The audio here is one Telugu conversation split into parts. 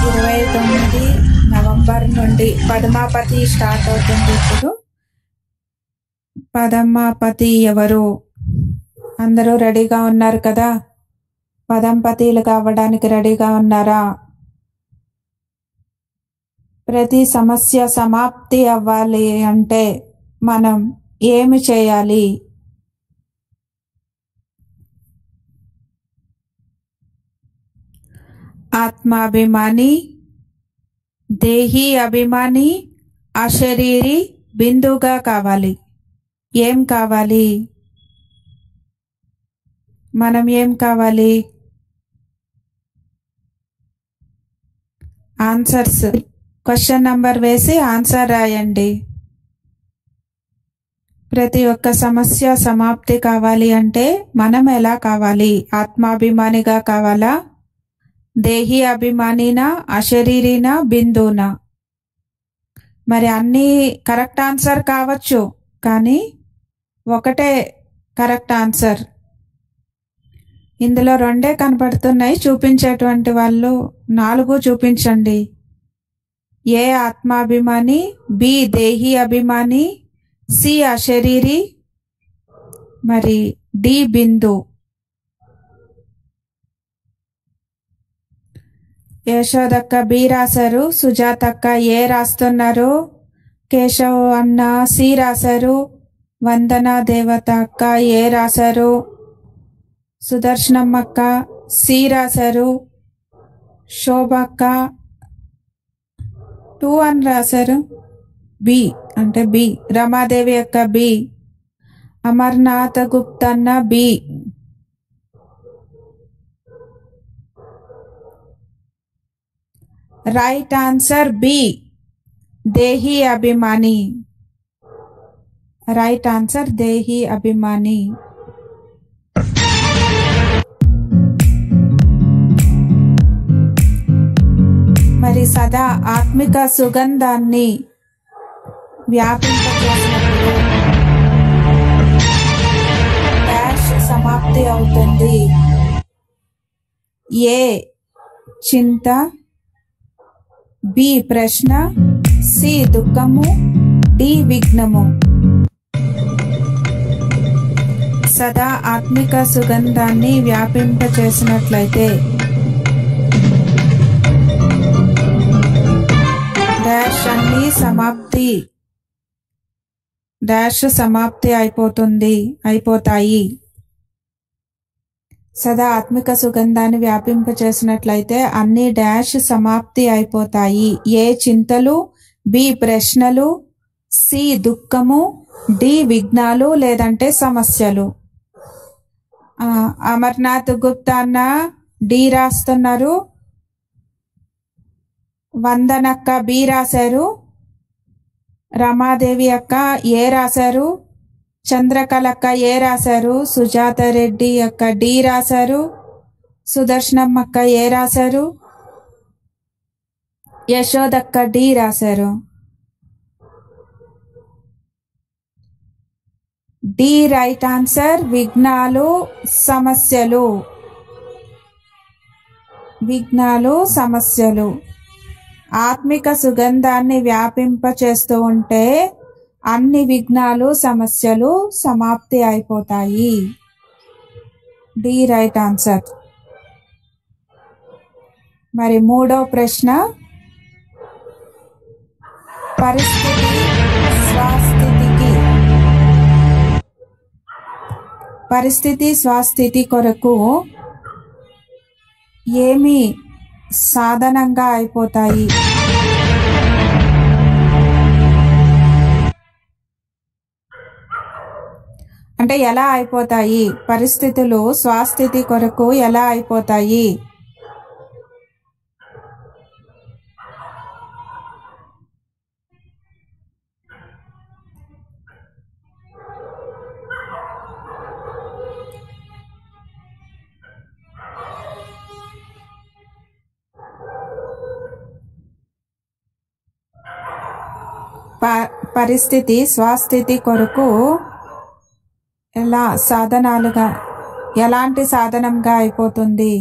29 నవంబర్ నుండి పద్మాపతి స్టార్ట్ అవుతుంది. ఇప్పుడు పద్మాపతి ఎవరు? అందరూ రెడీగా ఉన్నారు కదా? పదంపతిలు కావడానికి రెడీగా ఉన్నారా? ప్రతి సమస్య సమాప్తి అవ్వాలి అంటే మనం ఏమి చేయాలి? ఆత్మాభిమాని, దేహీ అభిమాని, అశరీరి బిందుగా కావాలి. ఏం కావాలి? మనం ఏం కావాలి? ఆన్సర్స్ క్వశ్చన్ నంబర్ వేసి ఆన్సర్ రాయండి. ప్రతి ఒక్క సమస్య సమాప్తి కావాలి అంటే మనం ఎలా కావాలి? ఆత్మాభిమానిగా కావాలా? దేహీ అభిమానినా, అశరీరినా, బిందునా? మరి అన్నీ కరెక్ట్ ఆన్సర్ కావచ్చు, కానీ ఒకటే కరెక్ట్ ఆన్సర్. ఇందులో రెండే కనపడుతున్నాయి. చూపించేటువంటి వాళ్ళు 4 చూపించండి. ఏ ఆత్మాభిమాని, బి దేహీ అభిమాని, సి అశరీరి, మరి డి బిందు. యశోదక్క బి రాశారు. సుజాతక్క ఏ రాస్తున్నారు? కేశవ్ అన్న సి రాశారు. వందన దేవత అక్క ఏ రాశారు? సుదర్శనమ్మక్క సి రాశారు. శోభక్క 2 అని రాశారు. బి అంటే బి. రమాదేవి అక్క బి. అమర్నాథ్ గుప్తన్న బి. రైట్ ఆన్సర్ బి, దేహీ అభిమాని. రైట్ ఆన్సర్ దేహీ అభిమాని. మరి సదా ఆత్మిక సుగంధాన్ని వ్యాపింపచేసినప్పుడు డాష్ సమాప్తి అవుతుంది. ఏ చింత, బి ప్రశ్న, సి దుఃఖము, డి విఘ్నము. సదా ఆత్మిక సుగంధాన్ని వ్యాపింపచేసినట్లయితే డాష్ అన్ని సమాప్తి, డాష్ సమాప్తి అయిపోతాయి. సదా ఆత్మిక సుగంధాన్ని వ్యాపింపచేసినట్లయితే అన్ని డాష్ సమాప్తి అయిపోతాయి. ఏ చింతలు, బి ప్రశ్నలు, సి దుఃఖము, డి విఘ్నాలు లేదంటే సమస్యలు. అమర్నాథ్ గుప్తా అన్న డి రాస్తున్నారు. వందనక్క బి రాశారు. రమాదేవి అక్క ఏ రాశారు. చంద్రకళక్క ఏ రాశారు. సుజాత రెడ్డి అక్క డి రాశారు. సుదర్శనమ్మక్క ఏ రాశారు. యశోదక్క డి రాశారు. D right answer. విఘ్నాలు, సమస్యలు. విఘ్నాలు, సమస్యలు. ఆత్మిక సుగంధాన్ని వ్యాపింపచేస్తూ ఉంటే అన్ని విఘ్నాలు, సమస్యలు సమాప్తి అయిపోతాయి. D right answer. మరి 3వ ప్రశ్న, పరిస్థితి స్వస్థితి కొరకు ఏమి సాధనంగా అయిపోతాయి? అంటే ఎలా అయిపోతాయి? పరిస్థితులు స్వస్థితి కొరకు ఎలా అయిపోతాయి? పరిస్థితి స్వస్థితి కొరకు ఎలాంటి సాధనంగా అయిపోతుంది?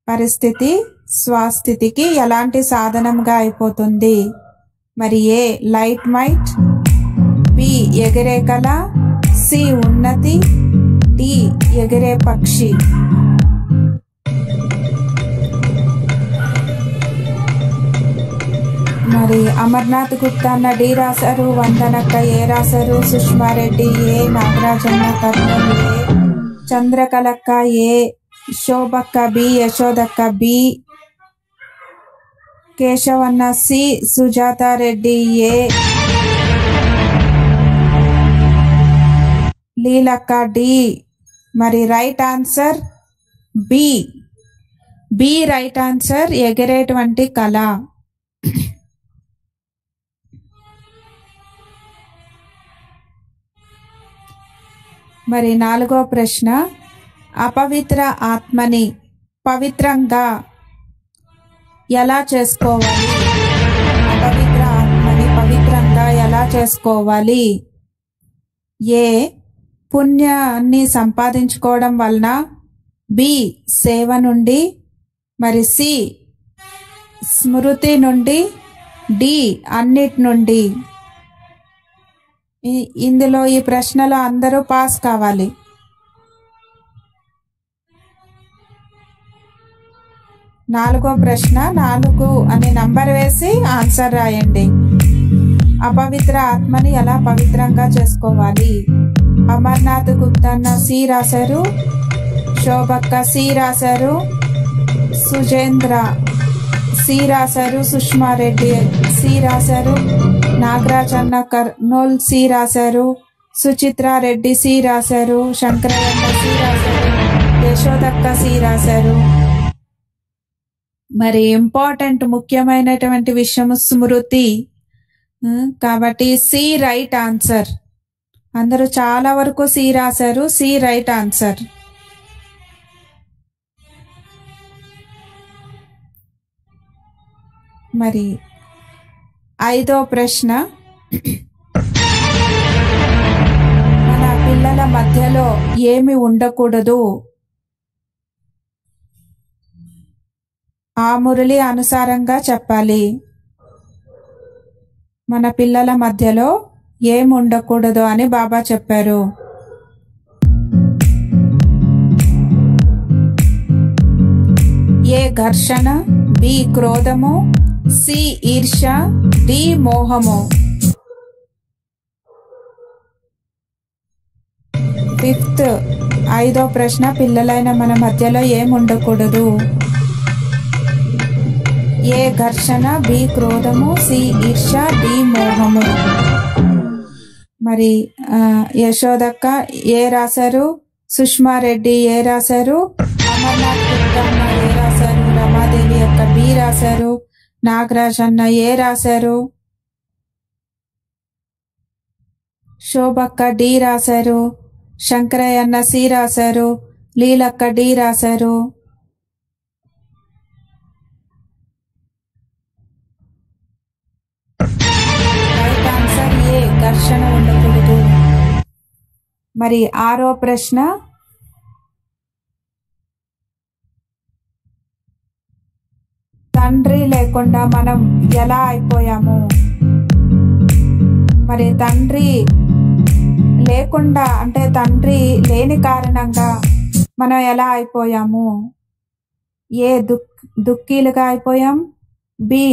పరిస్థితి స్వస్థితికి ఎలాంటి సాధనంగా అయిపోతుంది? మరి ఏ లైట్ మైట్, బి ఎగిరే కళ, సి ఉన్నతి, డి ఎగిరే పక్షి. మరి అమర్నాథ్ గుప్తా అన్న డి రాశారు, వందనక్క ఏ రాశారు, సుష్మారెడ్డి ఏ, నాగరాజన్న కర్నూలు ఏ, చంద్రకళక్క ఏ, శోభక్క బి, యశోదక్క బి, కేశవన్న సి, సుజాతారెడ్డి ఏ, లీలక్క డి. మరి right answer B. B right answer, ఎగిరేటువంటి కళ. మరి 4వ ప్రశ్న, అపవిత్ర ఆత్మని పవిత్రంగా ఎలా చేసుకోవాలి? అపవిత్ర ఆత్మని పవిత్రంగా ఎలా చేసుకోవాలి? ఏ పుణ్యాన్ని సంపాదించుకోవడం వలన, బి సేవ నుండి, మరి సి స్మృతి నుండి, డి అన్నిటి నుండి. ఇందులో ఈ ప్రశ్నలో అందరూ పాస్ కావాలి. నాలుగో ప్రశ్న 4 అనే నంబర్ వేసి ఆన్సర్ రాయండి. అపవిత్ర ఆత్మని ఎలా పవిత్రంగా చేసుకోవాలి? అమర్నాథ్ గుప్తా సి రాశారు, శోభక్క సి రాశారు, సుజేంద్ర సి రాశారు, సుష్మారెడ్డి సి రాశారు, నాగరాజన్న కర్నూల్ సి రాశారు, సుచిత్రారెడ్డి సి రాశారు, శంకరయ్య సి రాశారు, యశోదక్క సి రాశారు. మరి ఇంపార్టెంట్ ముఖ్యమైనటువంటి విషయం స్మృతి, కాబట్టి సి రైట్ ఆన్సర్. అందరూ చాలా వరకు సి రాశారు, సి రైట్ ఆన్సర్. మరి 5వ ప్రశ్న, మన పిల్లల మధ్యలో ఏమి ఉండకూడదు? ఆ మురళి అనుసారంగా చెప్పాలి. మన పిల్లల మధ్యలో ఏమి ఉండకూడదు అని బాబా చెప్పారు. ఏ ఘర్షణ, బి క్రోధము, సి ఈర్ష, డి మోహము. 5వ ప్రశ్న, పిల్లలైన మన మధ్యలో ఏమి ఉండకూడదు? ఏ ఘర్షణ, బి క్రోధము, సి ఈర్ష, డి మోహము. మరి యశోదక్క ఏ రాశారు, సుష్మారెడ్డి ఏ రాశారు, అమర్నాథ్ గుప్తా ఏ రాశారు, రమాదేవి యొక్క బి రాశారు, నాగరాజ్ అన్న ఏ రాశారు, శోభక్క డి రాశారు, శంకరయ్య అన్న సి రాశారు, లీలక్క డి రాశారు. రైట్ ఆన్సర్ ఏ ఘర్షణ ఉండకూడదు. మరి 6వ ప్రశ్న, తండ్రి లేకుండా మనం ఎలా అయిపోయాము? మరి తండ్రి లేకుండా అంటే తండ్రి లేని కారణంగా మనం ఎలా అయిపోయాము? ఏ దుఃఖీలుగా అయిపోయాం, బి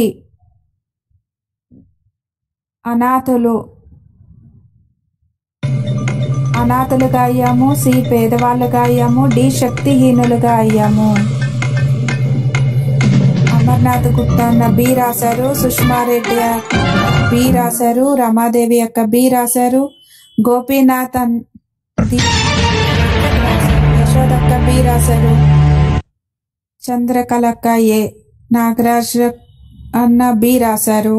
అనాథలుగా అయ్యాము, సి పేదవాళ్ళుగా అయ్యాము, డి శక్తిహీనులుగా అయ్యాము. అమర్నాథ్ గుప్తా అన్న బి రాశారు, సుష్మారెడ్డి బి రాశారు, రమాదేవి యొక్క బి రాశారు, గోపీనాథ్ యశోదక్క బి రాశారు, చంద్రకళక్క ఏ, నాగరాజ్ అన్న బి రాశారు.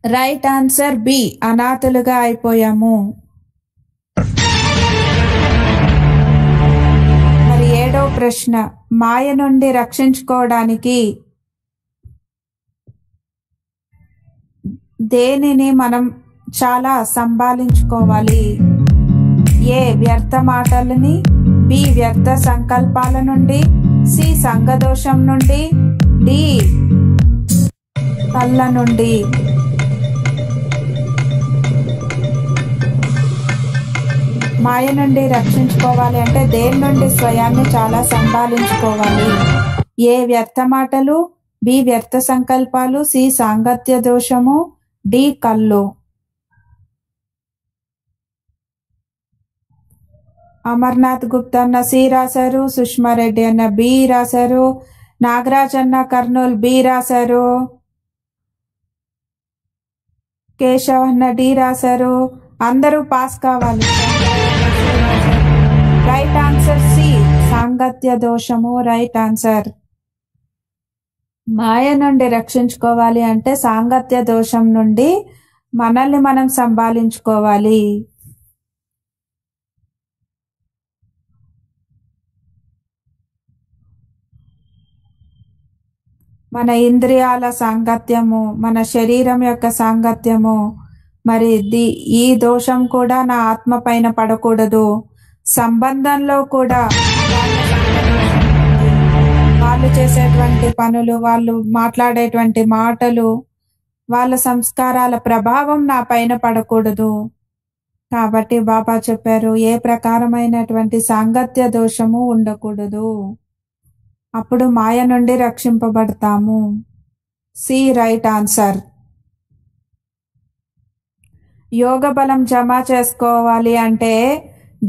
రైట్ ఆన్సర్ బి, అనాథలుగా అయిపోయాము. మరి 7వ ప్రశ్న, మాయ నుండి రక్షించుకోవడానికి దేనిని మనం చాలా సంభాళించుకోవాలి? ఏ వ్యర్థ మాటలని, బి వ్యర్థ సంకల్పాల నుండి, సి సంఘదోషం నుండి, డి కళ్ళ నుండి. మాయ నుండి రక్షించుకోవాలి అంటే దేని నుండి స్వయాన్ని చాలా సంభాళించుకోవాలి. ఏ వ్యర్థ మాటలు, బి వ్యర్థ సంకల్పాలు, సి సాంగత్య దోషము, డి కళ్ళు. అమర్నాథ్ గుప్తా అన్న సి రాశారు, సుష్మారెడ్డి అన్న బి రాశారు, నాగరాజ్ అన్న కర్నూలు బి రాశారు, కేశవ్ అన్న డి రాశారు. అందరూ పాస్ కావాలి. రైట్ ఆన్సర్ సి సాంగత్య దోషము రైట్ ఆన్సర్. మాయ నుండి రక్షించుకోవాలి అంటే సాంగత్య దోషం నుండి మనల్ని మనం సంభాళించుకోవాలి. మన ఇంద్రియాల సాంగత్యము, మన శరీరం యొక్క సాంగత్యము, మరి ఈ దోషం కూడా నా ఆత్మ పైన పడకూడదు. సంబంధంలో కూడా వాళ్ళు చేసేటువంటి పనులు, వాళ్ళు మాట్లాడేటువంటి మాటలు, వాళ్ళ సంస్కారాల ప్రభావం నా పైన పడకూడదు. కాబట్టి బాబా చెప్పారు ఏ ప్రకారమైనటువంటి సాంగత్య దోషము ఉండకూడదు. అప్పుడు మాయ నుండి రక్షింపబడతాము. C right answer. యోగ బలం జమ చేసుకోవాలి అంటే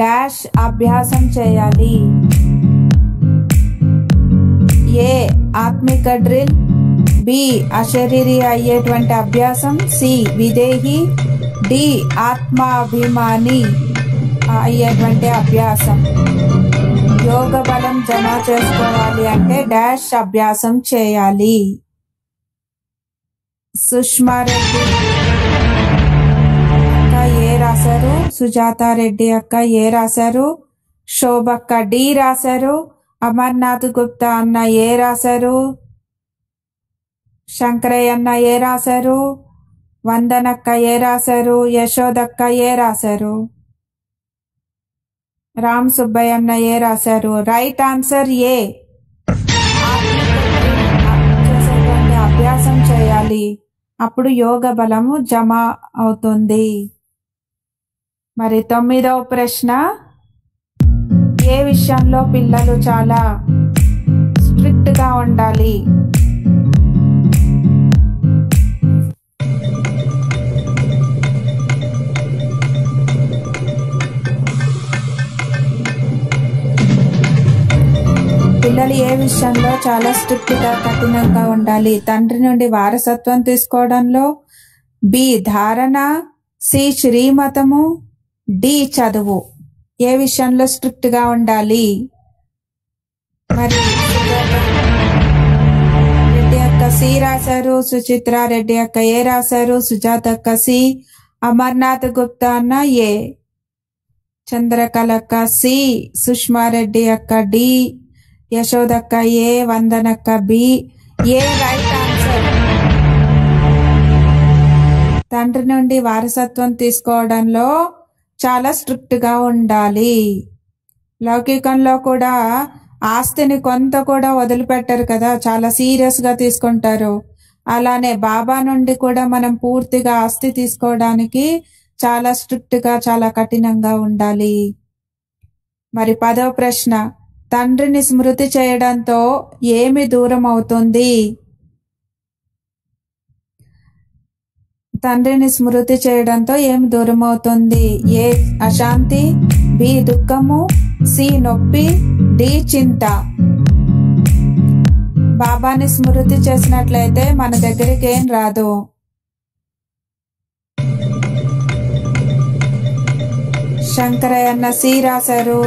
డాష్ అభ్యాసం చేయాలి. ఏ ఆత్మిక డ్రిల్, బి అశరీరి అయ్యేటువంటి అభ్యాసం, సి విదేహి, డి ఆత్మాభిమాని అయ్యేటువంటి అభ్యాసం. యోగ బలం జమ చేసుకోవాలి అంటే డాష్ అభ్యాసం చేయాలి. సుష్మారెడ్డి అక్క ఏ రాశారు, సుజాతారెడ్డి అక్క ఏ రాశారు, శోభక్క డి రాశారు, అమర్నాథ్ గుప్తా అన్న ఏ రాశారు, శంకరయ్య అన్న ఏ రాశారు, వందనక్క ఏ రాశారు, యశోదక్క ఏ రాశారు, రామ్ సుబ్బయ్య అన్న ఏ రాశారు. రైట్ ఆన్సర్ ఏ. చేసేటువంటి అభ్యాసం చేయాలి, అప్పుడు యోగ బలము జమ అవుతుంది. మరి 9వ ప్రశ్న, ఏ విషయంలో పిల్లలు చాలా స్ట్రిక్ట్ గా ఉండాలి? పిల్లలు ఏ విషయంలో చాలా స్ట్రిక్ట్ గా కఠినంగా ఉండాలి? తండ్రి నుండి వారసత్వం తీసుకోవడంలో, బి ధారణ, సి శ్రీమతము, డి చదువు. ఏ విషయంలో స్ట్రిక్ట్ గా ఉండాలి? మరి రెడ్డి అక్క సి రాశారు, సుచిత్ర రెడ్డి అక్క ఏ రాశారు, సుజాత అక్క సి, అమర్నాథ్ గుప్తా అన్న ఏ, చంద్రకళక్క సి, సుష్మారెడ్డి అక్క డి, యశోదక్క ఏ, వందనక్క బి. ఏ రైట్ ఆన్సర్. తండ్రి నుండి వారసత్వం తీసుకోవడంలో చాలా స్ట్రిక్ట్ గా ఉండాలి. లౌకికంలో కూడా ఆస్తిని కొంత కూడా వదిలిపెట్టరు కదా, చాలా సీరియస్ గా తీసుకుంటారు. అలానే బాబా నుండి కూడా మనం పూర్తిగా ఆస్తి తీసుకోవడానికి చాలా స్ట్రిక్ట్ గా, చాలా కఠినంగా ఉండాలి. మరి 10వ ప్రశ్న, తండ్రిని స్మృతి చేయడంతో ఏమి దూరం అవుతుంది? తండ్రిని స్మృతి చేయడంతో ఏమి దూరం అవుతుంది? ఏ అశాంతి, బి దుఃఖము, సి నొప్పి, డి చింత. బాబాని స్మృతి చేసినట్లయితే మన దగ్గరికి ఏం రాదు. శంకరయ్య అన్న సి రాశారు,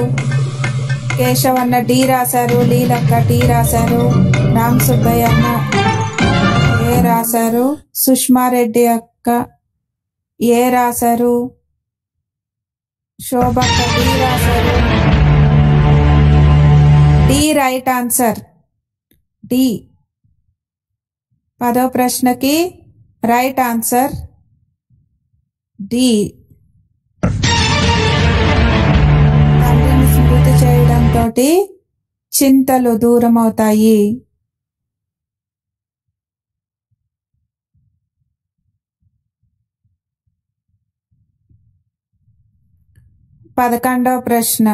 కేశవ్ అన్న డి రాశారు, లీలక్క డి రాశారు, రామ్ సుబ్బయ్య అన్న ఏ రాశారు, సుష్మారెడ్డి అక్క ఏ రాశారు, శోభక్క డి రాశారు. D right answer. డి 10వ ప్రశ్నకి రైట్ ఆన్సర్ డి. తండ్రిని స్మృతి చేయడంతో చింతలు దూరమవుతాయి. పదకొండవ ప్రశ్న,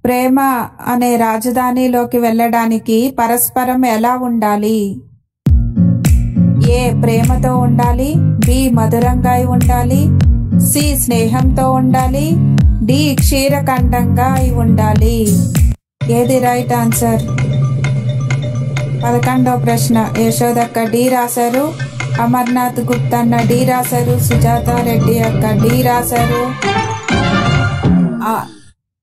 ప్రేమ అనే రాజధానిలోకి వెళ్ళడానికి పరస్పరం ఎలా ఉండాలి? ఏ ప్రేమతో ఉండాలి, బి మధురంగా ఉండాలి, సి స్నేహంతో ఉండాలి, డి క్షీరఖండంగా ఉండాలి. ఏది రైట్ ఆన్సర్? 11వ ప్రశ్న యశోదక్క డి రాశారు, అమర్నాథ్ గుప్తన్న డి రాశారు, సుజాత రెడ్డి అక్క డి రాశారు,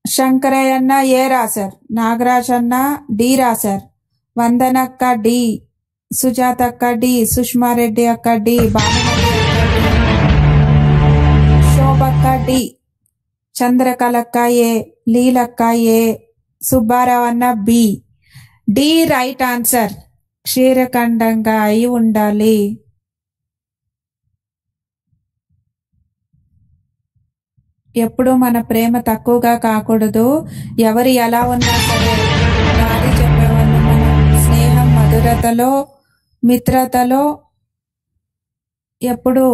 శంకరయ్య అన్న ఏ రాశారు, నాగరాజ్ అన్న డి రాశారు, వందనక్క డి, సుజాత అక్క డి, సుష్మారెడ్డి అక్క డి, భానుమతి అక్క డి, శోభక్క డి, చంద్రకళక్క ఏ, లీలక్క ఏ, సుబ్బారావు అన్న బి. D right answer. క్షీరఖండంగా అయి ఉండాలి. ఎప్పుడు మన ప్రేమ తక్కువగా కాకూడదు. ఎవరు ఎలా ఉన్నా సరే దారి చెప్పేవాళ్ళు మనం స్నేహం మధురతలో మిత్రతలో ఎప్పుడు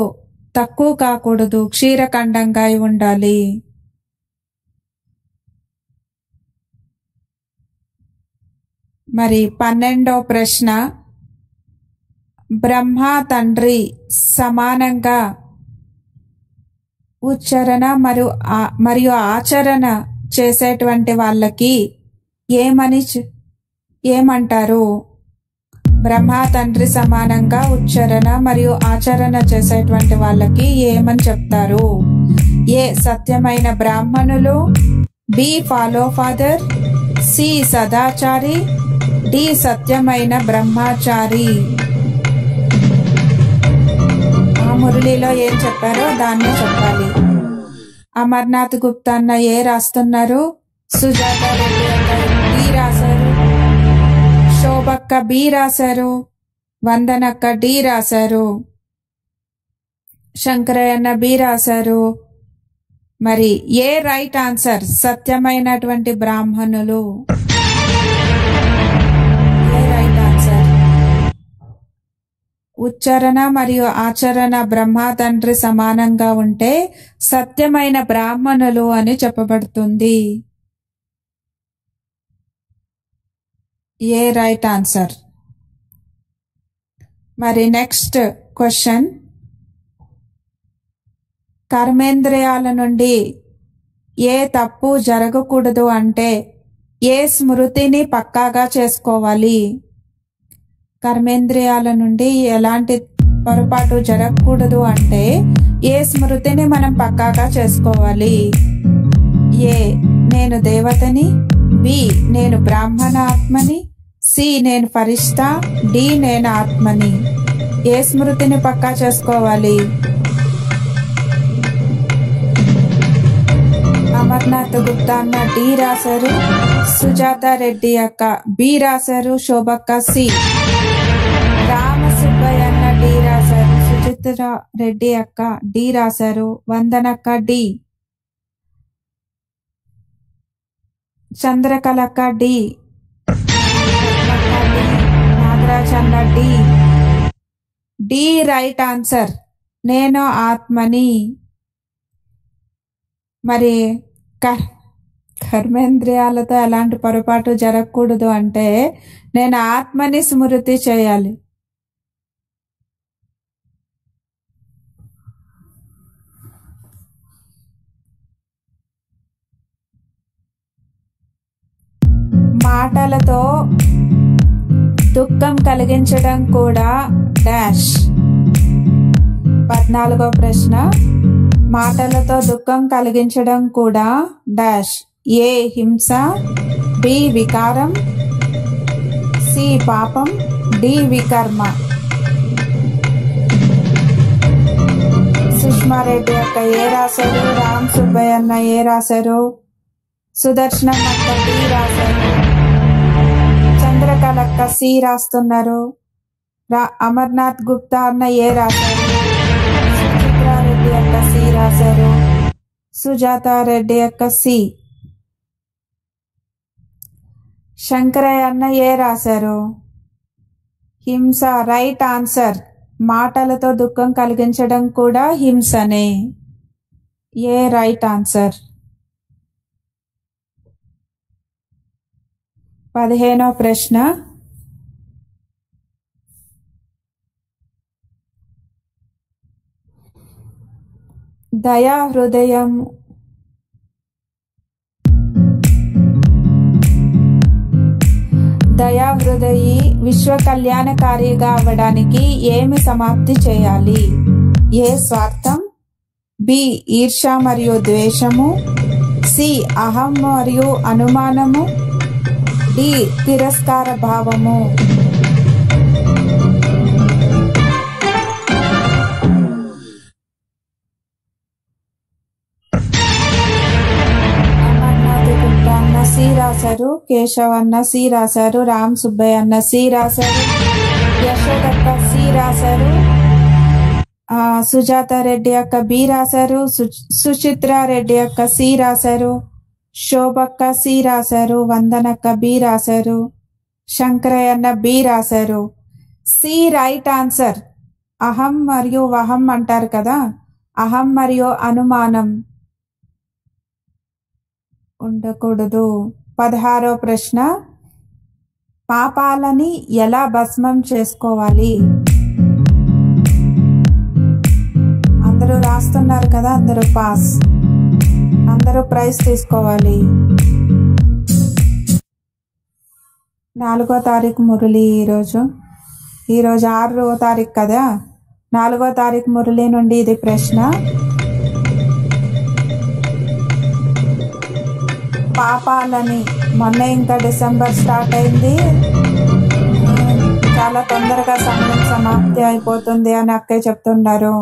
తక్కువ కాకూడదు, క్షీరఖండంగా అయి ఉండాలి. మరి 12వ ప్రశ్న, బ్రహ్మ తండ్రి సమానంగా ఉచ్చారణ మరియు ఆచరణ చేసేటువంటి వాళ్ళకి ఏమంటారు? బ్రహ్మ తండ్రి సమానంగా ఉచ్చారణ మరియు ఆచరణ చేసేటువంటి వాళ్ళకి ఏమని చెప్తారు? ఏ సత్యమైన బ్రాహ్మణులు, బి ఫాలో ఫాదర్, సి సదాచారి, డి సత్యమైన బ్రహ్మచారి. ఆ మురళిలో ఏం చెప్పారో దాన్నే చెప్పాలి. అమర్నాథ్ గుప్తా అన్న ఏ రాస్తున్నారు, సుజాత రెడ్డి అక్క డి రాశారు, శోభక్క బి రాశారు, వందనక్క డి రాశారు, శంకరయ్య అన్న బి రాశారు. మరి ఏ రైట్ ఆన్సర్? సత్యమైనటువంటి బ్రాహ్మణులు. A right answer? ఉచ్చారణ మరియు ఆచరణ బ్రహ్మ తండ్రి సమానంగా ఉంటే సత్యమైన బ్రాహ్మణులు అని చెప్పబడుతుంది. ఏ రైట్ ఆన్సర్? మరి నెక్స్ట్ క్వశ్చన్, కర్మేంద్రియాల నుండి ఏ తప్పు జరగకూడదు అంటే ఏ స్మృతిని పక్కాగా చేసుకోవాలి? కర్మేంద్రియాల నుండి ఎలాంటి పొరపాటు జరగకూడదు అంటే ఏ స్మృతిని మనం పక్కాగా చేసుకోవాలి? ఏ నేను దేవతని, బి నేను బ్రాహ్మణ ఆత్మని, సి నేను ఫరిష్తా, డి నేను ఆత్మని. ఏ స్మృతిని పక్కా చేసుకోవాలి? అమర్నాథ్ గుప్తా అన్న డి రాశారు, సుజాత రెడ్డి అక్క బి రాశారు, శోభక్క సి, రామసుబ్బయ్య అన్న డి రాశారు, సుచిత్ర రెడ్డి అక్క డి రాశారు, వందనక్క డి, చంద్రకళక్క డి, నాగరాజ్ అన్న డి. D right answer. నేను ఆత్మని. మరి కర్మేంద్రియాలతో ఎలాంటి పొరపాటు జరగకూడదు అంటే నేను ఆత్మని స్మృతి చేయాలి. మాటలతో దుఃఖం కలిగించడం కూడా డాష్. 14వ ప్రశ్న, మాటలతో దుఃఖం కలిగించడం కూడా డాష్. ఏ హింస, బి వికారం, సి పాపం, డి వికర్మ. సుష్మారెడ్డి అక్క ఏ రాశారు, రామ్ సుబ్బయ్య అన్న ఏ రాశారు, సుదర్శనం అక్క డి రాశారు, చంద్రకళక్క సి రాస్తున్నారు, అమర్నాథ్ గుప్తా అన్న ఏ రాశారు, సుచిత్రారెడ్డి అక్క సి రాశారు, సుజాతారెడ్డి యొక్క సి. శంకరయ్య అన్న ఏ రాశారు? హింస. Right answer. మాటలతో దుఃఖం కలిగించడం కూడా హింసనే. ఏ రైట్ ఆన్సర్. 15వ ప్రశ్న. దయా హృదయం దయాహృదయి విశ్వ కళ్యాణకారిగా అవ్వడానికి ఏమి సమాప్తి చేయాలి? ఏ స్వార్థం, బి ఈర్ష మరియు ద్వేషము, సి అహం మరియు అనుమానము, డి తిరస్కార భావము. సి రాశారు. కేశవ్ అన్న సి రాశారు. రామ్ సుబ్బయ్య అన్న సి రాశారు. యశోదక్క సి రాశారు. సుజాతారెడ్డి యొక్క బి రాశారు. సుచిత్రారెడ్డి యొక్క సి రాశారు. శోభక్క సి రాశారు. వందనక్క బి రాశారు. శంకరయ్య అన్న బి రాశారు. C right answer. అహం మరియు వహం అంటారు కదా, అహం మరియు అనుమానం ఉండకూడదు. 16వ ప్రశ్న. పాపాలని ఎలా భస్మం చేసుకోవాలి? అందరూ రాస్తున్నారు కదా, అందరూ పాస్, అందరూ ప్రైజ్ తీసుకోవాలి. 4వ తారీఖు మురళి. ఈరోజు 6వ తారీఖు కదా, 4వ తారీఖు మురళి నుండి ఇది ప్రశ్న. పాపాలని మొన్న ఇంకా డిసెంబర్ స్టార్ట్ అయింది, చాలా తొందరగా సమయం సమాప్తి అయిపోతుంది అని అక్కయ్య చెప్తున్నారు.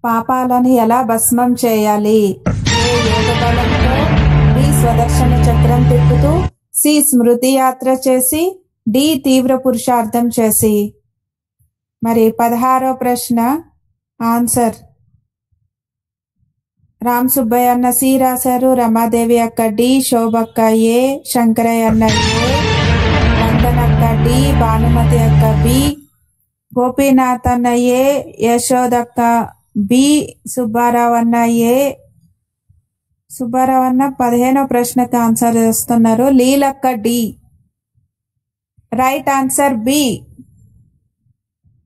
పాపాలను ఎలా భస్మం చేయాలి? ఏ యోగ బలంతో, బి స్వదర్శన చక్రం తిప్పుతూ, సి స్మృతి యాత్ర చేసి, డి తీవ్ర పురుషార్థం చేసి. మరి 16వ ప్రశ్న ఆన్సర్. రామ్ సుబ్బయ్య అన్న సి రాశారు. రమాదేవి అక్క డి, శోభక్క ఏ, శంకరయ్య అన్న ఏ, వందనక్క డి, భానుమతి అక్క బి, గోపీనాథ్ అన్న ఏ, యశోదక్క బి, సుబ్బారావు అన్న ఏ. సుబ్బారావు అన్న 15వ ప్రశ్నకు ఆన్సర్ చేస్తున్నారు. లీలక్క D. Right answer B.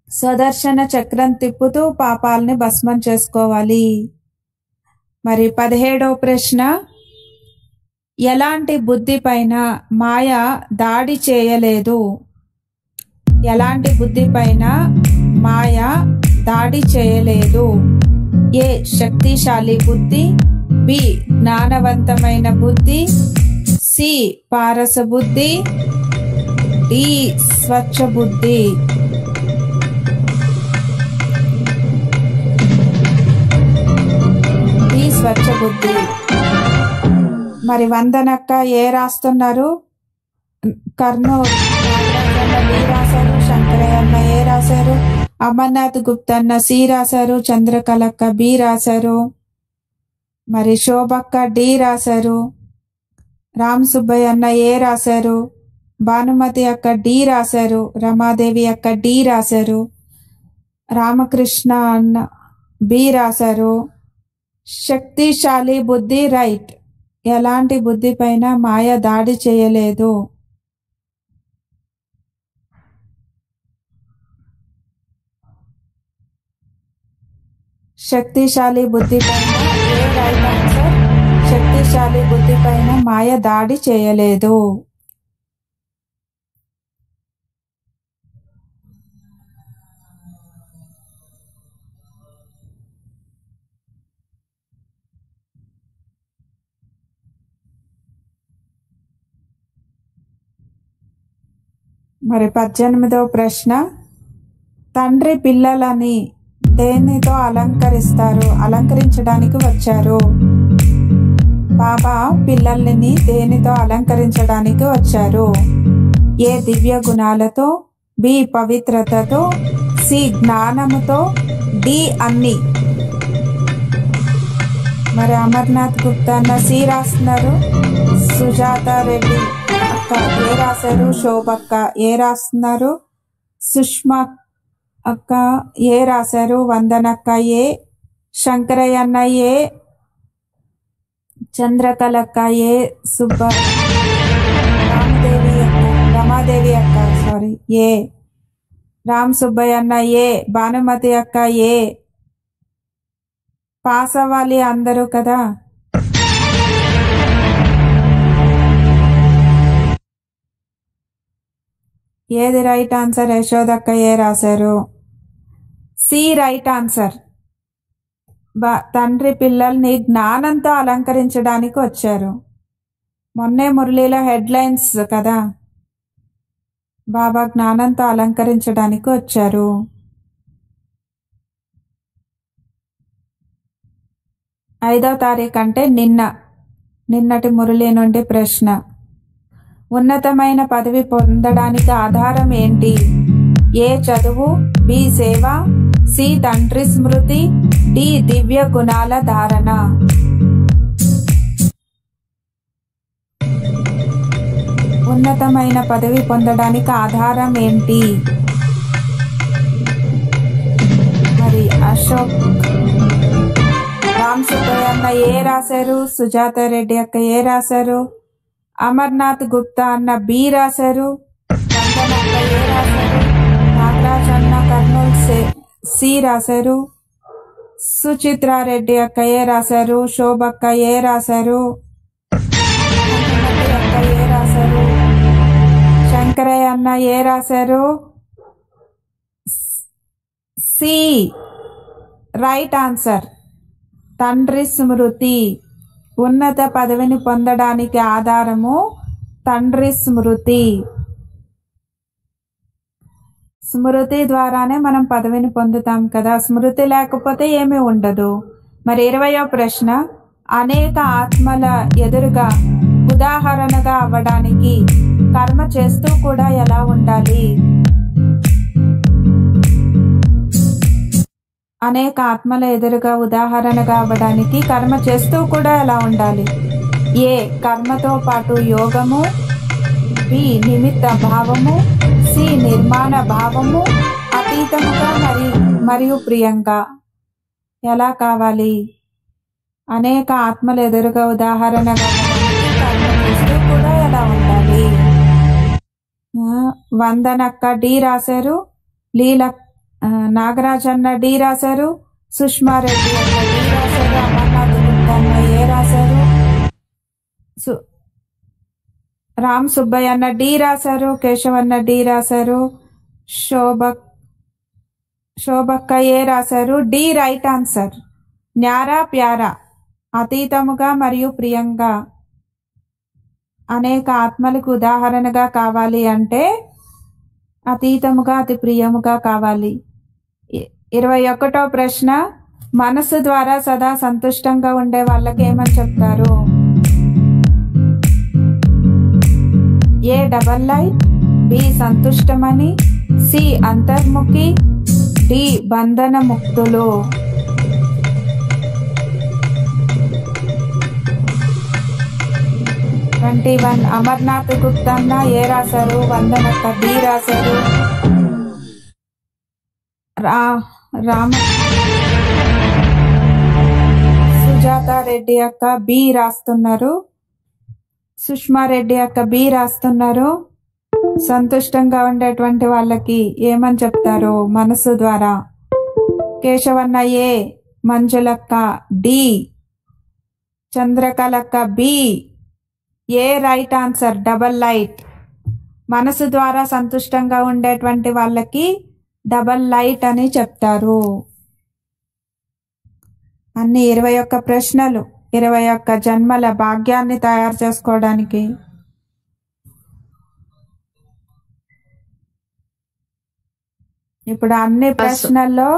Sudarshana చక్రం తిప్పుతూ పాపాలని భస్మం చేసుకోవాలి. మరి 17వ ప్రశ్న. ఎలాంటి బుద్ధి పైన మాయ దాడి చేయలేదు? ఎలాంటి బుద్ధి పైన మాయ దాడి చేయలేదు? ఏ శక్తిశాలి బుద్ధి, బి జ్ఞానవంతమైన బుద్ధి, సి పారస బుద్ధి, డి స్వచ్ఛ బుద్ధి. డి స్వచ్ఛ బుద్ధి. మరి వందనక్క ఏ రాస్తున్నారు? కర్నూలు. బి రాశారు. శంకరయ్య అన్న ఏ రాశారు. అమర్నాథ్ గుప్తా అన్న సి రాశారు. చంద్రకళక్క బి రాశారు. మరి శోభక్క డి రాశారు. రామ్ సుబ్బయ్య అన్న ఏ రాశారు. భానుమతి అక్క డి రాశారు. రమాదేవి అక్క డి రాశారు. రామకృష్ణ అన్న బి రాశారు. శక్తిశాలి బుద్ధి రైట్. ఎలాంటి బుద్ధి పైన మాయ దాడి చేయలేదు? శక్తిశాలి బుద్ధి పైన ఏ రైట్ ఆన్సర్. శక్తిశాలి బుద్ధి పైన మాయ దాడి చేయలేదు. మరి 18వ ప్రశ్న. తండ్రి పిల్లలని దేనితో అలంకరించడానికి వచ్చారు? బాబా పిల్లల్ని దేనితో అలంకరించడానికి వచ్చారు? ఏ దివ్య గుణాలతో, బి పవిత్రతతో, సి జ్ఞానముతో, డి అన్ని. మరి అమర్నాథ్ గుప్తా అన్న సి రాస్తున్నారు. సుజాత రెడ్డి అక్క ఏ రాశారు? శోభక్క ఏ రాస్తున్నారు? సుష్మా అక్క ఏ రాశారు? వందనక్క ఏ, శంకరయ్య అన్న ఏ, చంద్రకళక్క ఏ, రమాదేవి అక్క ఏ, రామ్ సుబ్బయ్య అన్న ఏ, భానుమతి అక్క ఏ. పాస్ అవ్వాలి అందరూ కదా. ఏది రైట్ ఆన్సర్? యశోదక్క ఏ రాశారు? C right answer. తండ్రి పిల్లల్ని జ్ఞానంతో అలంకరించడానికి వచ్చారు. మొన్నే మురళీలో హెడ్లైన్స్ కదా, బాబా జ్ఞానంతో అలంకరించడానికి వచ్చారు. ఐదవ తారీఖు అంటే నిన్నటి మురళి నుండి ప్రశ్న. ఉన్నతమైన పదవి పొందడానికి ఆధారం ఏంటి? ఏ చదువు, బి సేవ, సి తండ్రి స్మృతి, డి దివ్య గుణాల ధారణ. ఉన్నతమైన పదవి పొందడానికి ఆధారం ఏంటి? మరి అశోక్ రామ్ సుబ్బయ్య అన్న ఏ రాశారు? సుజాత రెడ్డి అక్క ఏ రాశారు? అమర్నాథ్ గుప్తా అన్న బి రాశారు. వందనక్క ఏ రాశారు? నాగరాజ్ అన్న కర్నూలు సి రాశారు. సుచిత్రారెడ్డి అక్క ఏ రాశారు? శోభక్క ఏ రాశారు? అక్క ఏ రాశారు? శంకరయ్య అన్న ఏ రాశారు? C right answer. తండ్రి స్మృతి. ఉన్నత పదవిని పొందడానికి ఆధారము తండ్రి స్మృతి. స్మృతి ద్వారానే మనం పదవిని పొందుతాం కదా, స్మృతి లేకపోతే ఏమీ ఉండదు. మరి 20వ ప్రశ్న, అనేక ఆత్మల ఎదురుగా ఉదాహరణగా అవ్వడానికి కర్మ చేస్తూ కూడా ఎలా ఉండాలి? అనేక ఆత్మల ఎదురుగా ఉదాహరణగా అవ్వడానికి కర్మ చేస్తూ కూడా ఎలా ఉండాలి? ఏ కర్మతో పాటు యోగము, బి నిమిత్త భావము, సి నిర్మాణ భావము, అతీతముగా మరియు ప్రియంగా. ఎలా కావాలి? అనేక ఆత్మల ఎదురుగా ఉదాహరణగా కర్మ చేస్తూ కూడా ఎలా ఉండాలి? వందనక్క డి రాశారు. నాగరాజ్ అన్న డి రాశారు. సుష్మారెడ్డి అన్న డి రాశారు. అమర్నాథ్ గుప్తా అన్న ఏ రాశారు? రామ్ సుబ్బయ్య అన్న డి రాశారు. కేశవన్న డి రాశారు. శోభక్క ఏ రాశారు? D right answer. న్యారా ప్యారా, అతీతముగా మరియు ప్రియంగా. అనేక ఆత్మలకు ఉదాహరణగా కావాలి అంటే అతీతముగా అతి ప్రియముగా కావాలి. 21వ ప్రశ్న, మనసు ద్వారా సదా సంతుష్టంగా ఉండే వాళ్ళకి ఏమని చెప్తారు? ఏ డబల్ లైట్, బి సంతుష్టమని, సి అంతర్ముఖి, డి బంధన ముక్తులు. 21 అమర్నాథ్ గుప్తా అన్న ఏ రాశారు? వందనక్క బి రాశారు. సుజాత రెడ్డి అక్క బి రాస్తున్నారు. సుష్మారెడ్డి అక్క బి రాస్తున్నారు. సంతుష్టంగా ఉండేటువంటి వాళ్ళకి ఏమని చెప్తారు మనసు ద్వారా? కేశవన్న ఏ, మంజులక్క డి, చంద్రకళక్క బి. ఏ రైట్ ఆన్సర్. Double light. మనసు ద్వారా సంతుష్టంగా ఉండేటువంటి వాళ్ళకి డబల్ లైట్ అని చెప్తారు. అన్ని 21 ప్రశ్నలు, 21 జన్మల భాగ్యాన్ని తయారు చేసుకోవడానికి. ఇప్పుడు అన్ని ప్రశ్నల్లో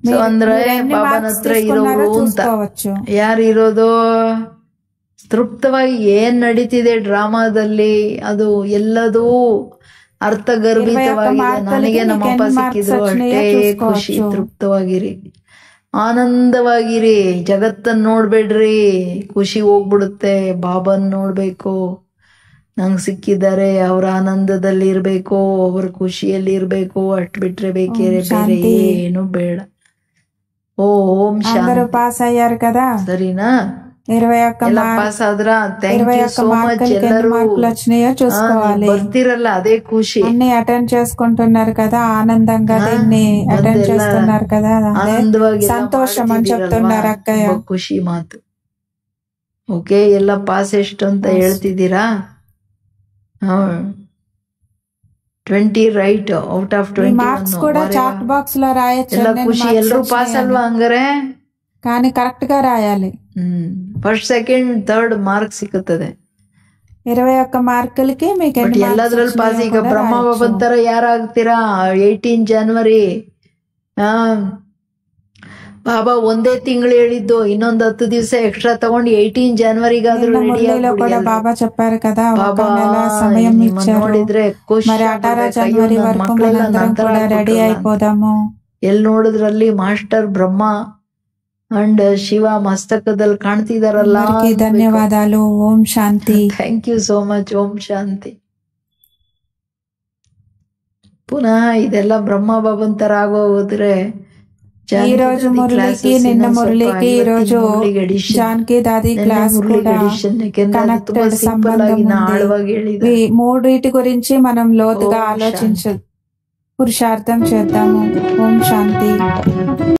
సో ಅಂದ್ರೆ ಬಾಬನ ಹತ್ರ ಇರೋರು ಅಂತ ಯಾರಿರೋದು ತೃಪ್ತವಾಗಿ ಏನ್ ನಡೀತಿದೆ ಡ್ರಾಮಾದಲ್ಲಿ ಅದು ಎಲ್ಲದೂ ಅರ್ಥಗರ್ಭಿತವಾಗಿದೆ. ನನಗೆ ನಮ್ಮಪ್ಪ ಸಿಕ್ಕಿದ್ರು ಅಷ್ಟೇ ಖುಷಿ. ತೃಪ್ತವಾಗಿರಿ, ಆನಂದವಾಗಿರಿ, ಜಗತ್ತನ್ನ ನೋಡ್ಬೇಡ್ರಿ, ಖುಷಿ ಹೋಗ್ಬಿಡುತ್ತೆ. ಬಾಬನ್ ನೋಡ್ಬೇಕು, ನಂಗ್ ಸಿಕ್ಕಿದ್ದಾರೆ, ಅವ್ರ ಆನಂದದಲ್ಲಿ ಇರ್ಬೇಕು, ಅವ್ರ ಖುಷಿಯಲ್ಲಿ ಇರ್ಬೇಕು, ಅಷ್ಟ್ ಬಿಟ್ರೆ ಬೇರೆ ಬೇರೆ ಏನು ಬೇಡ. ఓం శాంతి. పాస్ అయ్యారు కదా, సరేనా? 21 పాస్ ఆದ್ರ థ్యాంక్ యూ సో మచ్. ಎಲ್ಲರೂ చూసుకోవాలి, ಬರ್ತಿರಲ್ಲ అదే ಖುಷి. అన్ని అటెండ్ చేసుకుంటున్నారు కదా, ఆనందంగా దీన్ని అటెండ్ చేస్తున్నారు కదా, ఆనందವಾಗಿ సంతోషం అని చెప్తున్నారు అక్కయ్య. ಖುಷಿ ಮಾತು. ಓಕೆ, ಎಲ್ಲ ಪಾಸ್ ಎಷ್ಟು ಅಂತ ಹೇಳ್ತಿದ್ದೀರಾ? 20 ರೈಟ್ ಔಟ್ ಆಫ್ 20. మార్క్స్ కూడా చాట్ బాక్స్ లో రాయొచ్చు. ಎಲ್ಲ ಖುಷಿ, ಎಲ್ಲರೂ ಪಾಸ್ ಅಲ್ವಾ ಹಂಗಾರೆ? కానీ కరెక్ట్ గా రాయాలి. ಫಸ್ಟ್ ಸೆಕೆಂಡ್ ಥರ್ಡ್ ಮಾರ್ಕ್ ಸಿಗುತ್ತದೆ. 21 మార్కులకి మీకు ಎಲ್ಲದ್ರಲ್ಲಿ ಪಾಸ್. ಈಗ ಬ್ರಹ್ಮ ಬಾಬನ್ ತರ ಯಾರಾಗ್ತೀರಾ? 18 ಜನವರಿ ಬಾಬಾ ಒಂದೇ ತಿಂಗಳು ಹೇಳಿದ್ದು, ಇನ್ನೊಂದು 10 ದಿವಸ ಎಕ್ಸ್ಟ್ರಾ ತಗೊಂಡು 18 ಜನವರಿಗಾದ್ರೂ ರೆಡಿ కూడా బాబా చెప్పారు కదా, ఒక నెల సమయం ఇచ్చారు. ನೋಡಿದ್ರೆ మరి 18 జనవరి వరకు మనందరం కూడా రెడీ అయిపోదాము. ಎಲ್ಲಿ ನೋಡಿದ್ರಲ್ಲಿ ಮಾಸ್ಟರ್ ಬ್ರಹ್ಮ ಅಂಡ್ ಶಿವ ಮಸ್ತಕದಲ್ಲಿ ಕಾಣ್ತಿದಾರಲ್ಲ. ಧನ್ಯವಾದಾలు. ಓಂ ಶಾಂತಿ. Thank you so much. ಓಂ ಶಾಂತಿ. ಪುನಃ ಇದೆಲ್ಲ ಬ್ರಹ್ಮ ಬಾಬನ್ ತರ ಆಗೋದ್ರೆ ఈ రోజు మురళికి, నిన్న మురళికి, ఈ రోజు జానకి దాది క్లాస్ కూడా కనెక్టెడ్ సంబంధం ఉంది. మూడింటి గురించి మనం లోతుగా ఆలోచించు పురుషార్థం చేద్దాము. ఓం శాంతి.